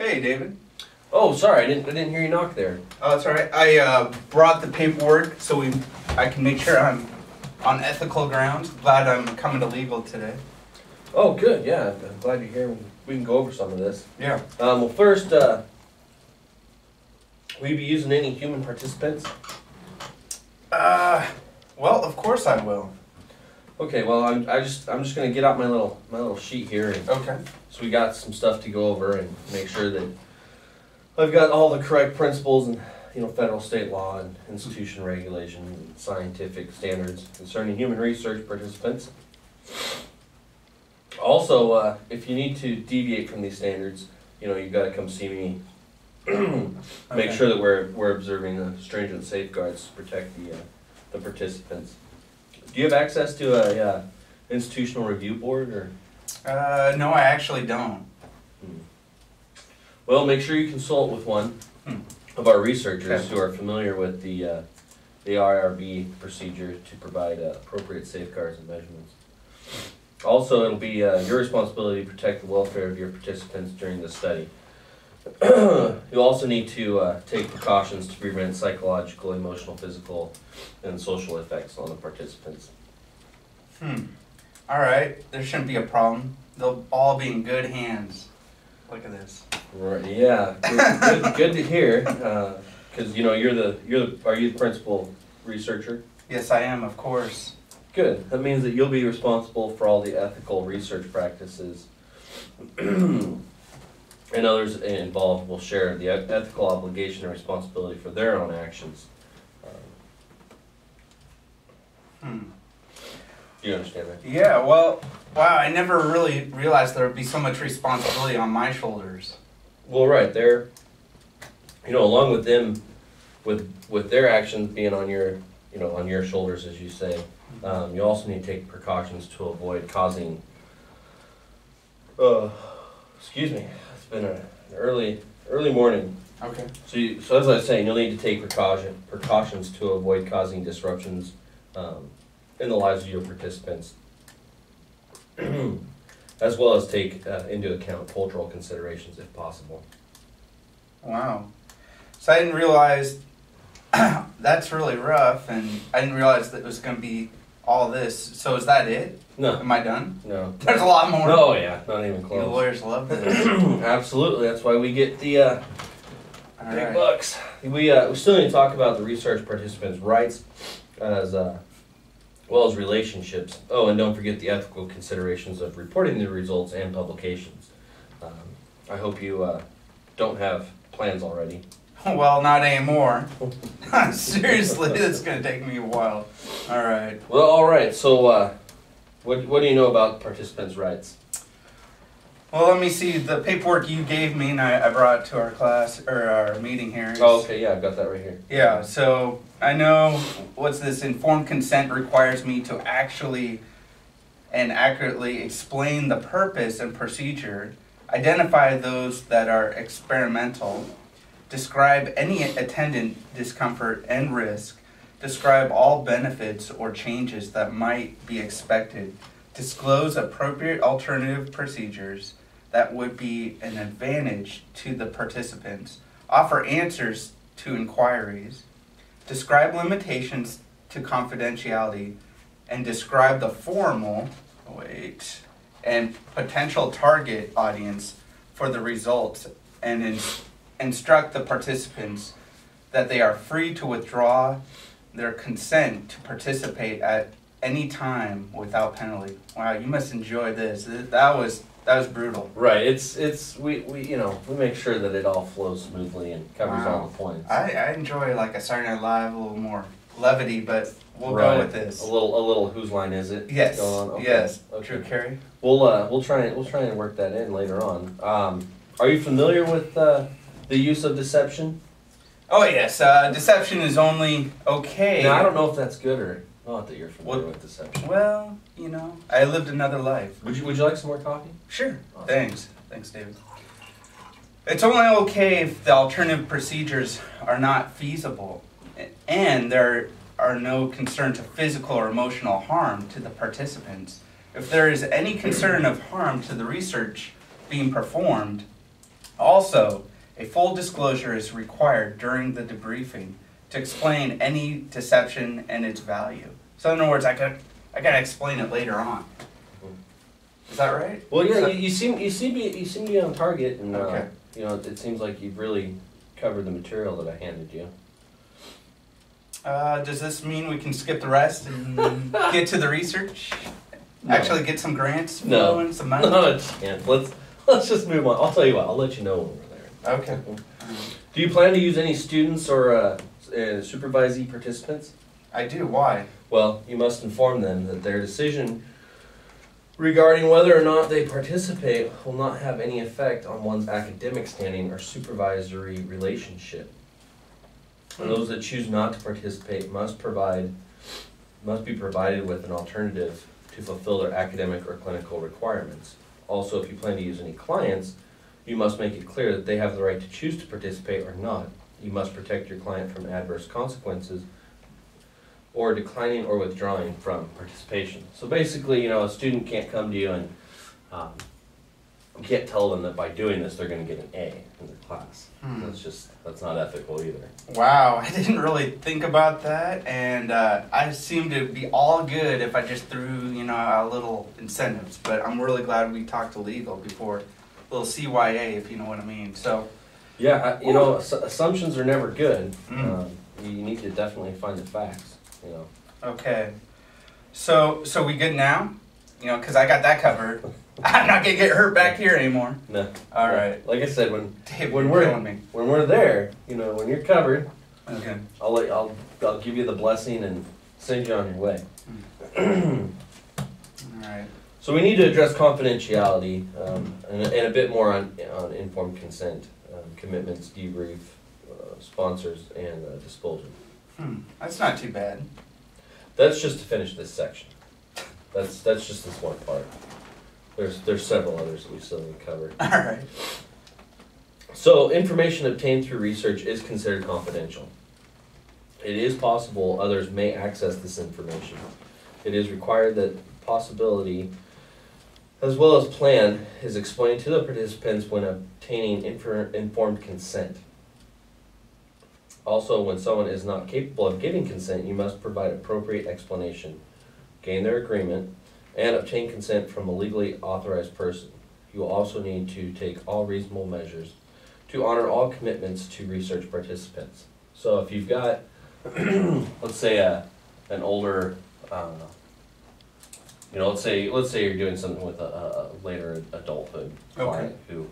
Hey, David. Oh, sorry, I didn't hear you knock there. Oh, that's all right. I brought the paperwork so I can make sure I'm on ethical grounds. Glad I'm coming to legal today. Oh, good. Yeah, I'm glad you're here. We can go over some of this. Yeah. Well, first, will you be using any human participants? Well, of course I will. Okay. Well, I'm just gonna get out my little sheet here. And Okay. So we got some stuff to go over and make sure that I've got all the correct principles and federal, state law and institution regulations and scientific standards concerning human research participants. Also, if you need to deviate from these standards, you've got to come see me. Make Okay. sure that we're observing the stringent safeguards to protect the participants. Do you have access to a institutional review board or? No, I actually don't. Well, make sure you consult with one of our researchers who are familiar with the IRB procedure to provide appropriate safeguards and measurements. Also, it'll be your responsibility to protect the welfare of your participants during the study. You'll also need to take precautions to prevent psychological, emotional, physical, and social effects on the participants. All right. There shouldn't be a problem. They'll all be in good hands. Look at this. Right. Yeah. Good to hear. Because are you the principal researcher? Yes, I am, of course. Good. That means that you'll be responsible for all the ethical research practices. And others involved will share the ethical obligation and responsibility for their own actions. Do you understand that? Yeah, well, wow, I never really realized there would be so much responsibility on my shoulders. Well, right there, along with them, with their actions being on your shoulders, as you say, you also need to take precautions to avoid causing. Excuse me. It's been an early morning. Okay. So as I was saying, you'll need to take precautions to avoid causing disruptions in the lives of your participants, as well as take into account cultural considerations if possible. Wow. So I didn't realize that's really rough, and I didn't realize that it was going to be all this. So is that it? No. Am I done? No. There's a lot more. Oh yeah, not even close. You lawyers love this. Absolutely, that's why we get the All big right. bucks. We still need to talk about the research participants' rights as well as relationships. Oh, and don't forget the ethical considerations of reporting the results and publications. I hope you don't have plans already. Well, not anymore. Seriously, it's going to take me a while. All right. Well, all right. So, what do you know about participants' rights? Well, let me see. The paperwork you gave me and I brought it to our class, or our meeting here. Oh, okay. Yeah, I've got that right here. Yeah, so I know, what's this? Informed consent requires me to actually and accurately explain the purpose and procedure, identify those that are experimental, describe any attendant discomfort and risk, describe all benefits or changes that might be expected, disclose appropriate alternative procedures that would be an advantage to the participants, offer answers to inquiries, describe limitations to confidentiality, and describe the formal, and potential target audience for the results, and instruct the participants that they are free to withdraw their consent to participate at any time without penalty. Wow, you must enjoy this. That was brutal. Right. We make sure that it all flows smoothly and covers all the points. I enjoy like a Saturday Night Live, a little more levity, but we'll Right. go with this. A little whose line is it? Yes. Going on? Okay. Yes. Okay. True, Carrie. We'll try and work that in later on. Are you familiar with the use of deception? Oh yes, deception is only okay. Now, I don't know if that's good or not that you're familiar with deception. Well, I lived another life. Would you like some more coffee? Sure. Awesome. Thanks, David. It's only okay if the alternative procedures are not feasible, and there are no concern to physical or emotional harm to the participants. If there is any concern of harm to the research being performed, Also, a full disclosure is required during the debriefing to explain any deception and its value. So in other words, I gotta explain it later on. Is that right? Well, yeah, you seem to be on target, and Okay. it seems like you've really covered the material that I handed you. Does this mean we can skip the rest and get to the research? No. Actually get some grants No. flowing, some money? No, it can't. Let's just move on. I'll tell you what. I'll let you know when we're there. Okay. Do you plan to use any students or supervisee participants? I do. Why? Well, you must inform them that their decision regarding whether or not they participate will not have any effect on one's academic standing or supervisory relationship. And those that choose not to participate must be provided with an alternative to fulfill their academic or clinical requirements. Also, if you plan to use any clients, you must make it clear that they have the right to choose to participate or not. You must protect your client from adverse consequences or declining or withdrawing from participation. So basically, a student can't come to you and you can't tell them that by doing this they're going to get an A in their class. That's not ethical either. Wow, I didn't really think about that, and I seem to be all good if I just threw, a little incentives. But I'm really glad we talked to legal before, a little CYA, if you know what I mean. So. Yeah, assumptions are never good. You need to definitely find the facts. Okay, so we good now? Because I got that covered. I'm not gonna get hurt back here anymore. No. All right. Like I said, when we're there, when you're covered, okay, I'll give you the blessing and send you on your way. All right. So we need to address confidentiality and a bit more on informed consent, commitments, debrief, sponsors, and disclosure. That's not too bad. That's just to finish this section. That's just this one part. There's several others that we still need to cover. All right. So information obtained through research is considered confidential. It is possible others may access this information. It is required that possibility as well as plan is explained to the participants when obtaining informed consent. Also, when someone is not capable of giving consent, you must provide appropriate explanation, gain their agreement, and obtain consent from a legally authorized person. You will also need to take all reasonable measures to honor all commitments to research participants. So if you've got, let's say an older, let's say you're doing something with a later adulthood client who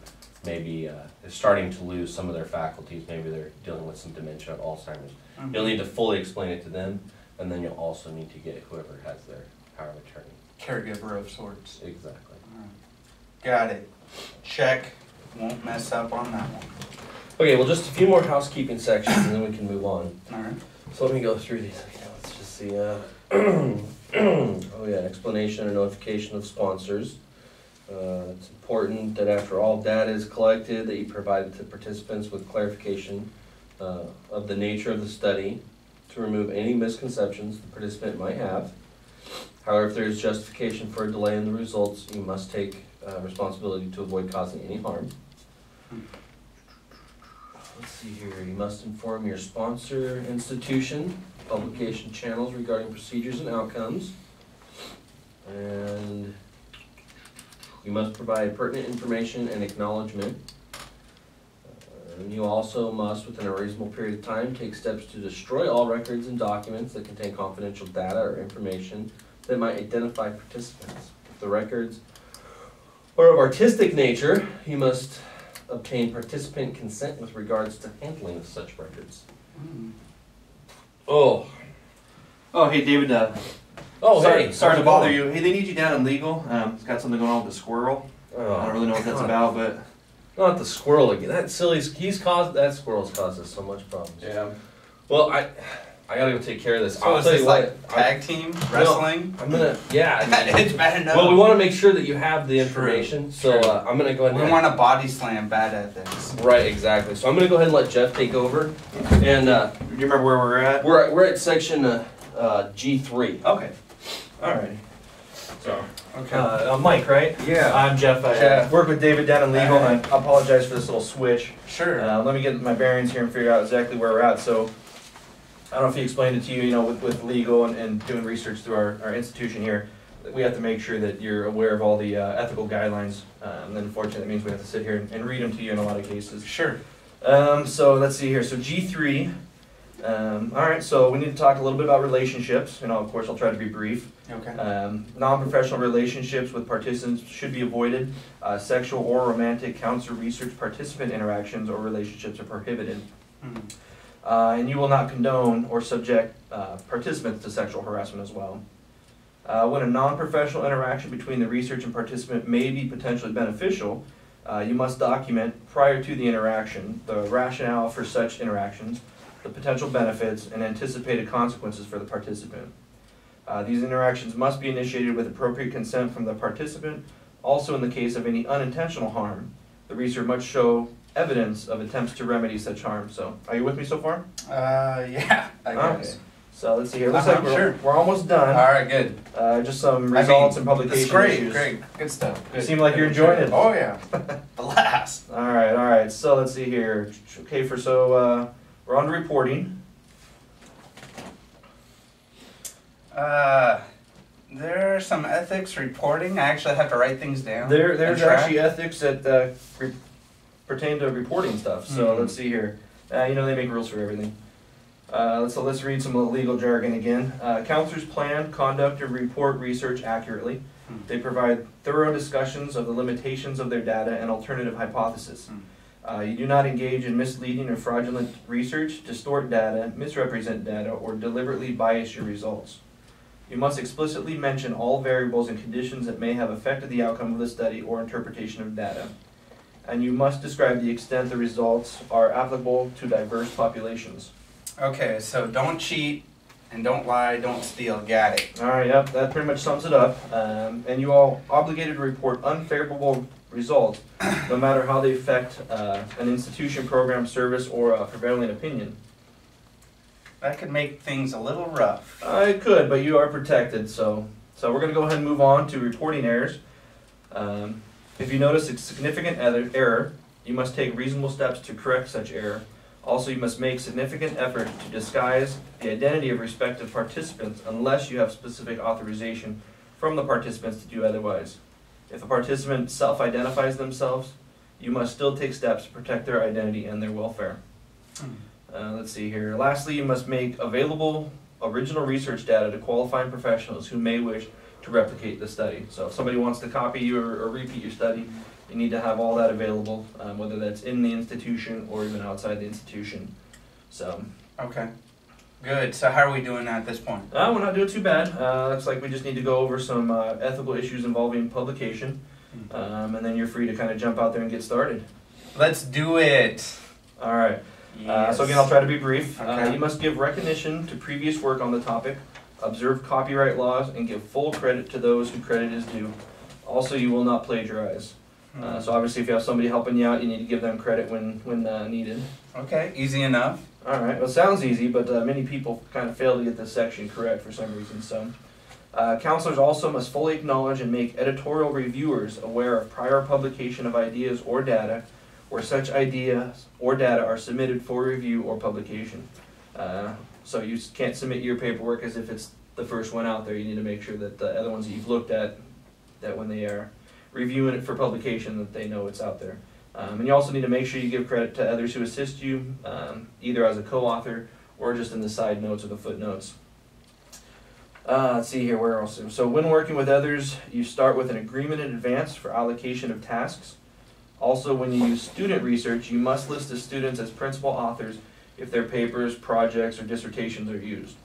maybe is starting to lose some of their faculties, maybe they're dealing with some dementia, Alzheimer's. You'll need to fully explain it to them, and then you'll also need to get whoever has their power of attorney. Caregiver of sorts. Exactly. Got it. Check. Won't mess up on that one. Okay, well, just a few more housekeeping sections, and then we can move on. All right. So let me go through these. Okay, let's just see. Oh yeah, explanation and notification of sponsors. It's important that after all data is collected, that you provide the participants with clarification of the nature of the study to remove any misconceptions the participant might have. However, if there is justification for a delay in the results, you must take responsibility to avoid causing any harm. Let's see here. You must inform your sponsor institution, publication channels regarding procedures and outcomes. And you must provide pertinent information and acknowledgement. And you also must, within a reasonable period of time, take steps to destroy all records and documents that contain confidential data or information that might identify participants. If the records are of artistic nature, you must obtain participant consent with regards to handling of such records. Oh, hey David. Sorry to bother you. Hey, they need you down in legal. It's got something going on with the squirrel. I don't really know what that's about, but not the squirrel again. That silly. That squirrel's caused us so much problems. yeah. Well, I gotta go take care of this. So is this like tag team wrestling? I'm gonna, yeah. It's bad enough. Well, we want to make sure that you have the information, so I'm gonna go ahead. We want to body slam bad ethics. Right, exactly. So I'm gonna go ahead and let Jeff take over. And do you remember where we're at? We're at section G3. Okay. All right. So, Okay. I'm Mike, right? Yeah. I'm Jeff. I work with David down in legal, and I apologize for this little switch. Sure. Let me get my bearings here and figure out exactly where we're at. So, I don't know if he explained it to you, with legal and doing research through our institution here, we have to make sure that you're aware of all the ethical guidelines. And then unfortunately, that means we have to sit here and read them to you in a lot of cases. Sure. So let's see here. So G3. All right, so we need to talk a little bit about relationships. Of course, I'll try to be brief. Okay. Non-professional relationships with participants should be avoided. Sexual or romantic counsel research participant interactions or relationships are prohibited. And you will not condone or subject participants to sexual harassment as well. When a non-professional interaction between the research and participant may be potentially beneficial, you must document prior to the interaction the rationale for such interactions, the potential benefits, and anticipated consequences for the participant. These interactions must be initiated with appropriate consent from the participant. Also, in the case of any unintentional harm, the researcher must show evidence of attempts to remedy such harm. So, are you with me so far? Yeah, I guess. Okay. So let's see here. Looks like we're almost done. All right, good. Just some results and publication issues. Great, good stuff. You seem like you're enjoying it. Oh yeah, blast. All right. So let's see here. Okay, we're on to reporting. There are some ethics reporting. I actually have to write things down. There's actually ethics that pertain to reporting stuff. So let's see here. They make rules for everything. Let's read some of the legal jargon again. Counselors plan, conduct, and report research accurately. They provide thorough discussions of the limitations of their data and alternative hypotheses. You do not engage in misleading or fraudulent research, distort data, misrepresent data, or deliberately bias your results. You must explicitly mention all variables and conditions that may have affected the outcome of the study or interpretation of data. And you must describe the extent the results are applicable to diverse populations. Okay, so don't cheat and don't lie, don't steal. Got it. All right, yep, that pretty much sums it up. And you are obligated to report unfavorable results, no matter how they affect an institution, program, service, or a prevailing opinion. That could make things a little rough. It could, but you are protected. So we're going to go ahead and move on to reporting errors. If you notice a significant error, you must take reasonable steps to correct such error. Also, you must make significant effort to disguise the identity of respective participants unless you have specific authorization from the participants to do otherwise. If a participant self-identifies themselves, you must still take steps to protect their identity and their welfare. Let's see here. Lastly, you must make available original research data to qualifying professionals who may wish to replicate the study. So if somebody wants to copy you or repeat your study, you need to have all that available, whether that's in the institution or even outside the institution. So. Okay. Good. So how are we doing at this point? We're not doing too bad. Looks like we just need to go over some ethical issues involving publication, and then you're free to kind of jump out there and get started. Let's do it. All right. Yes. So again, I'll try to be brief. Okay. You must give recognition to previous work on the topic, observe copyright laws, and give full credit to those who credit is due. Also, you will not plagiarize. So obviously, if you have somebody helping you out, you need to give them credit when needed. Okay, easy enough. All right. Well, it sounds easy, but many people kind of fail to get this section correct for some reason. So, counselors also must fully acknowledge and make editorial reviewers aware of prior publication of ideas or data, where such ideas or data are submitted for review or publication. So you can't submit your paperwork as if it's the first one out there. You need to make sure that the other ones that you've looked at, that when they are reviewing it for publication, that they know it's out there. And you also need to make sure you give credit to others who assist you, either as a co-author or just in the side notes or the footnotes. Let's see here, where else? So when working with others, you start with an agreement in advance for allocation of tasks. Also, when you use student research, you must list the students as principal authors if their papers, projects, or dissertations are used.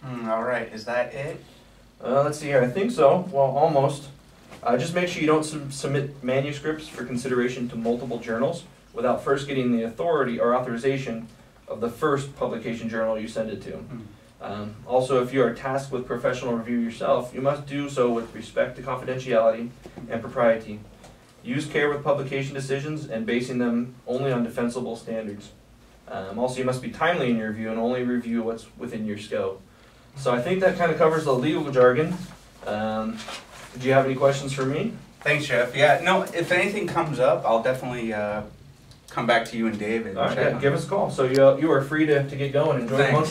All right, is that it? Let's see here, I think so. Well, almost. Just make sure you don't submit manuscripts for consideration to multiple journals without first getting the authority or authorization of the first publication journal you send it to. Also, if you are tasked with professional review yourself, you must do so with respect to confidentiality and propriety. Use care with publication decisions and basing them only on defensible standards. Also, you must be timely in your review and only review what's within your scope. So I think that kind of covers the legal jargon. Did you have any questions for me? Thanks, Jeff. Yeah, no, if anything comes up, I'll definitely come back to you and David. All right, yeah, give us a call. So you are free to get going. Enjoy the Thanks. monkey.